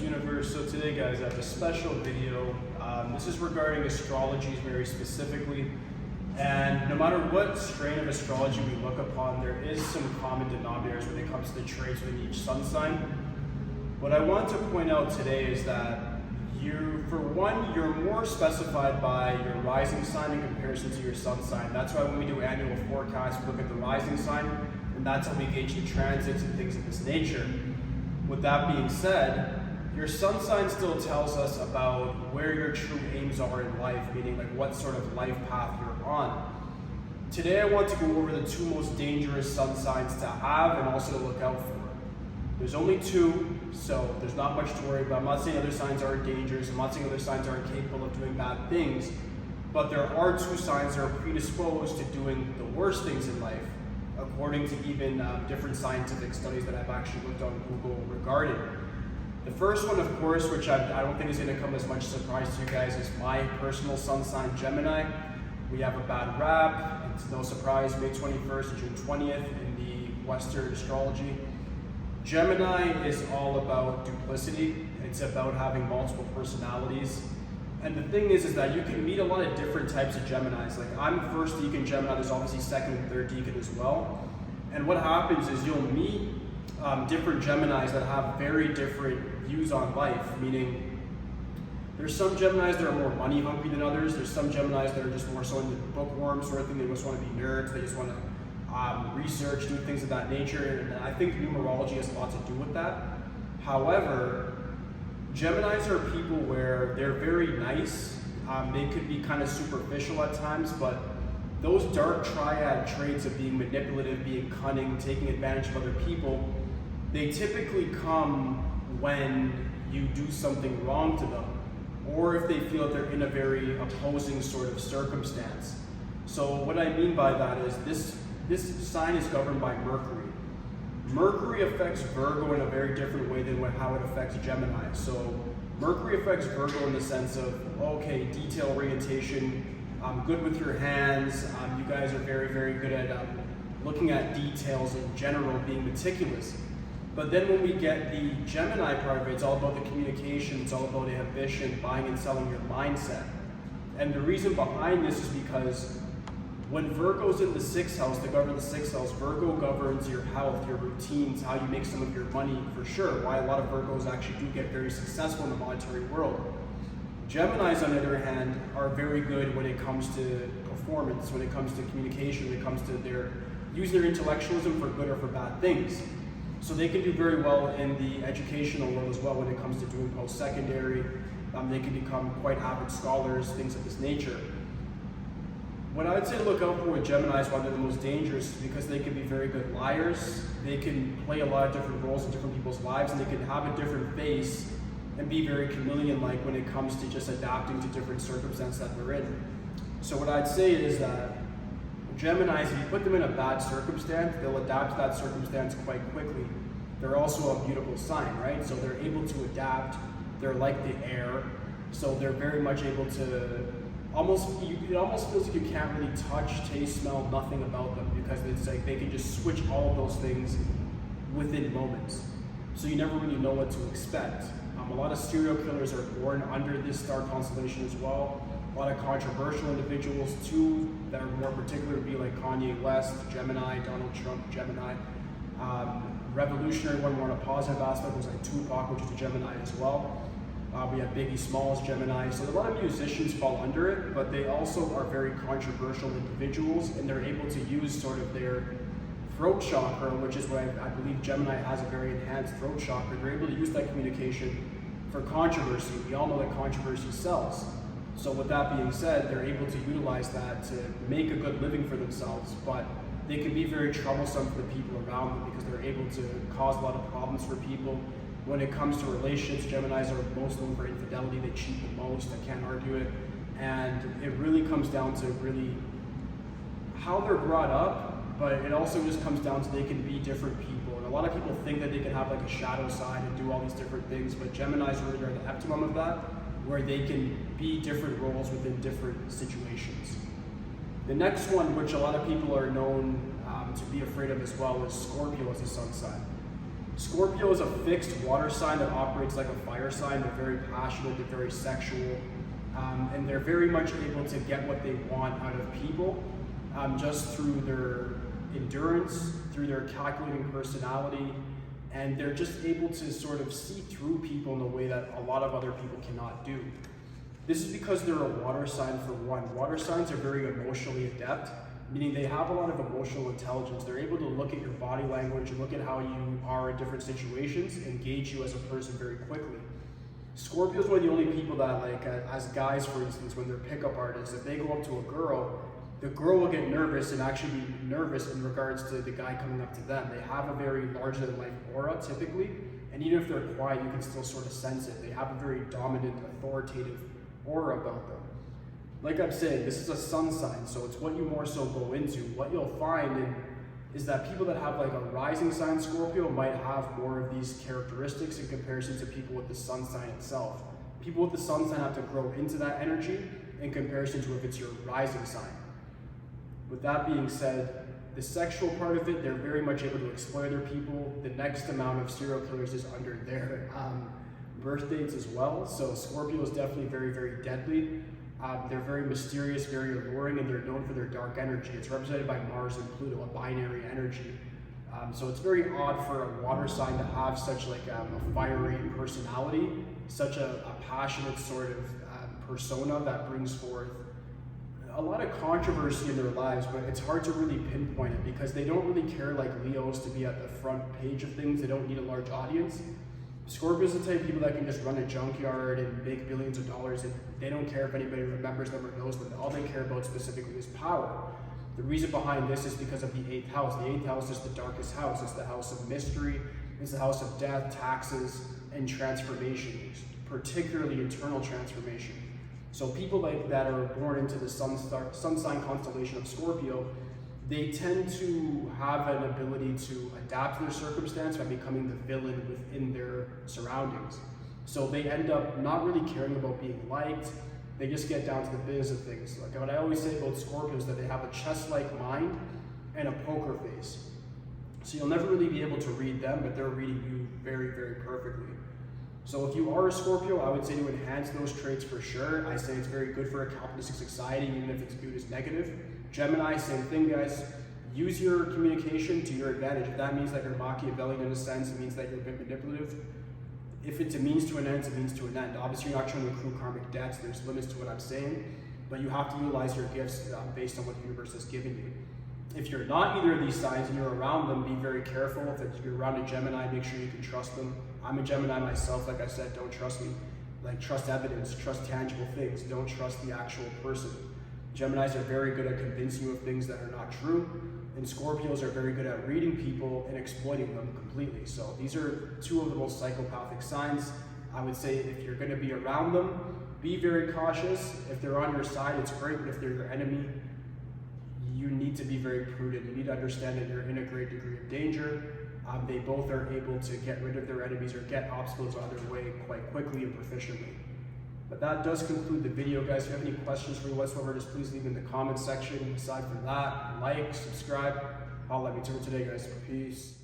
Shemsuniverse. So today, guys, I have a special video. This is regarding astrology very specifically. And no matter what strain of astrology we look upon, there is some common denominators when it comes to the traits within each sun sign. What I want to point out today is that for one, you're more specified by your rising sign in comparison to your sun sign. That's why when we do annual forecasts, we look at the rising sign, and that's how we gauge the transits and things of this nature. With that being said, your sun sign still tells us about where your true aims are in life, meaning like what sort of life path you're on. Today I want to go over the two most dangerous sun signs to have and also to look out for. There's only two, so there's not much to worry about. I'm not saying other signs aren't dangerous, I'm not saying other signs aren't capable of doing bad things, but there are two signs that are predisposed to doing the worst things in life, according to even different scientific studies that I've actually looked on Google regarding. The first one, of course, which I don't think is going to come as much surprise to you guys, is my personal sun sign, Gemini. We have a bad rap. It's no surprise, May 21st to June 20th in the Western astrology. Gemini is all about duplicity. It's about having multiple personalities. And the thing is that you can meet a lot of different types of Geminis. Like I'm first decan Gemini, there's obviously second and third decan as well. And what happens is you'll meet different Geminis that have very different views on life, meaning there's some Geminis that are more money hungry than others. There's some Geminis that are just more so into bookworm sort of thing. They just want to be nerds. They just want to research, do things of that nature. And I think numerology has a lot to do with that. However, Geminis are people where they're very nice. They could be kind of superficial at times, but those dark triad traits of being manipulative, being cunning, taking advantage of other people, they typically come when you do something wrong to them, or if they feel that they're in a very opposing sort of circumstance. So what I mean by that is this sign is governed by Mercury. Mercury affects Virgo in a very different way than how it affects Gemini. So Mercury affects Virgo in the sense of, okay, detail orientation, good with your hands, you guys are very, very good at looking at details in general, being meticulous. But then when we get the Gemini part of it, it's all about the communication, it's all about the ambition, buying and selling your mindset. And the reason behind this is because when Virgo's in the 6th house, to govern the 6th house, Virgo governs your health, your routines, how you make some of your money for sure, why a lot of Virgos actually do get very successful in the monetary world. Geminis, on the other hand, are very good when it comes to performance, when it comes to communication, when it comes to using their intellectualism for good or for bad things. So they can do very well in the educational world as well when it comes to doing post-secondary. They can become quite avid scholars, things of this nature. What I would say to look out for with Geminis, why they're the most dangerous, is because they can be very good liars. They can play a lot of different roles in different people's lives, and they can have a different face and be very chameleon-like when it comes to just adapting to different circumstances that they're in. So what I'd say is that Geminis, if you put them in a bad circumstance, they'll adapt to that circumstance quite quickly. They're also a beautiful sign, right? So they're able to adapt. They're like the air. So they're very much able to it almost feels like you can't really touch, taste, smell, nothing about them, because it's like they can just switch all of those things within moments. So you never really know what to expect. A lot of serial killers are born under this star constellation as well. A lot of controversial individuals too that are more particular would be like Kanye West, Gemini, Donald Trump, Gemini. Revolutionary one more on a positive aspect was like Tupac, which is a Gemini as well. We have Biggie Smalls, Gemini. So a lot of musicians fall under it, but they also are very controversial individuals, and they're able to use sort of their throat chakra, which is why I believe Gemini has a very enhanced throat chakra. They're able to use that communication for controversy. We all know that controversy sells. So with that being said, they're able to utilize that to make a good living for themselves, but they can be very troublesome for the people around them because they're able to cause a lot of problems for people. When it comes to relationships, Geminis are most known for infidelity. They cheat the most, I can't argue it. And it really comes down to really how they're brought up, but it also just comes down to they can be different people. And a lot of people think that they can have like a shadow side and do all these different things, but Geminis really are the optimum of that, where they can be different roles within different situations. The next one, which a lot of people are known to be afraid of as well, is Scorpio as a sun sign. Scorpio is a fixed water sign that operates like a fire sign. They're very passionate, they're very sexual, and they're very much able to get what they want out of people just through their endurance, through their calculating personality, and they're just able to sort of see through people in a way that a lot of other people cannot do. This is because they're a water sign for one. Water signs are very emotionally adept, meaning they have a lot of emotional intelligence. They're able to look at your body language and look at how you are in different situations and gauge you as a person very quickly. Scorpio is one of the only people that, like, as guys, for instance, when they're pickup artists, if they go up to a girl, the girl will get nervous and actually be nervous in regards to the guy coming up to them. They have a very larger than life aura typically, and even if they're quiet, you can still sort of sense it. They have a very dominant, authoritative aura about them. Like I'm saying, this is a sun sign, so it's what you more so go into. What you'll find is that people that have like a rising sign Scorpio might have more of these characteristics in comparison to people with the sun sign itself. People with the sun sign have to grow into that energy in comparison to if it's your rising sign. With that being said, the sexual part of it, they're very much able to exploit other people. The next amount of serial killers is under their birth dates as well. So Scorpio is definitely very, very deadly. They're very mysterious, very alluring, and they're known for their dark energy. It's represented by Mars and Pluto, a binary energy. So it's very odd for a water sign to have such like a fiery personality, such a passionate sort of persona that brings forth a lot of controversy in their lives, but it's hard to really pinpoint it because they don't really care like Leos to be at the front page of things. They don't need a large audience. Scorpios are the type of people that can just run a junkyard and make billions of dollars, and they don't care if anybody remembers them or knows them. All they care about specifically is power. The reason behind this is because of the 8th house. The 8th house is the darkest house. It's the house of mystery. It's the house of death, taxes, and transformation, particularly internal transformation. So people like that are born into the sun sign constellation of Scorpio, they tend to have an ability to adapt to their circumstance by becoming the villain within their surroundings. So they end up not really caring about being liked. They just get down to the business of things. Like what I always say about Scorpios is that they have a chess-like mind and a poker face. So you'll never really be able to read them, but they're reading you very, very perfectly. So if you are a Scorpio, I would say to enhance those traits for sure. I say it's very good for a capitalistic society, even if it's viewed as negative. Gemini, same thing, guys. Use your communication to your advantage. If that means that you're Machiavellian in a sense, it means that you're a bit manipulative. If it's a means to an end, it's a means to an end. Obviously, you're not trying to accrue karmic debts. There's limits to what I'm saying, but you have to utilize your gifts based on what the universe has given you. If you're not either of these signs and you're around them, be very careful. If you're around a Gemini, make sure you can trust them. I'm a Gemini myself, like I said, don't trust me. Like, trust evidence, trust tangible things, don't trust the actual person. Geminis are very good at convincing you of things that are not true, and Scorpios are very good at reading people and exploiting them completely. So these are two of the most psychopathic signs. I would say if you're gonna be around them, be very cautious. If they're on your side, it's great, but if they're your enemy, you need to be very prudent. You need to understand that you're in a great degree of danger. They both are able to get rid of their enemies or get obstacles out of their way quite quickly and proficiently. But that does conclude the video, guys. If you have any questions for me whatsoever, just please leave in the comment section. Aside from that, like, subscribe. I'll let me do it today, guys. Peace.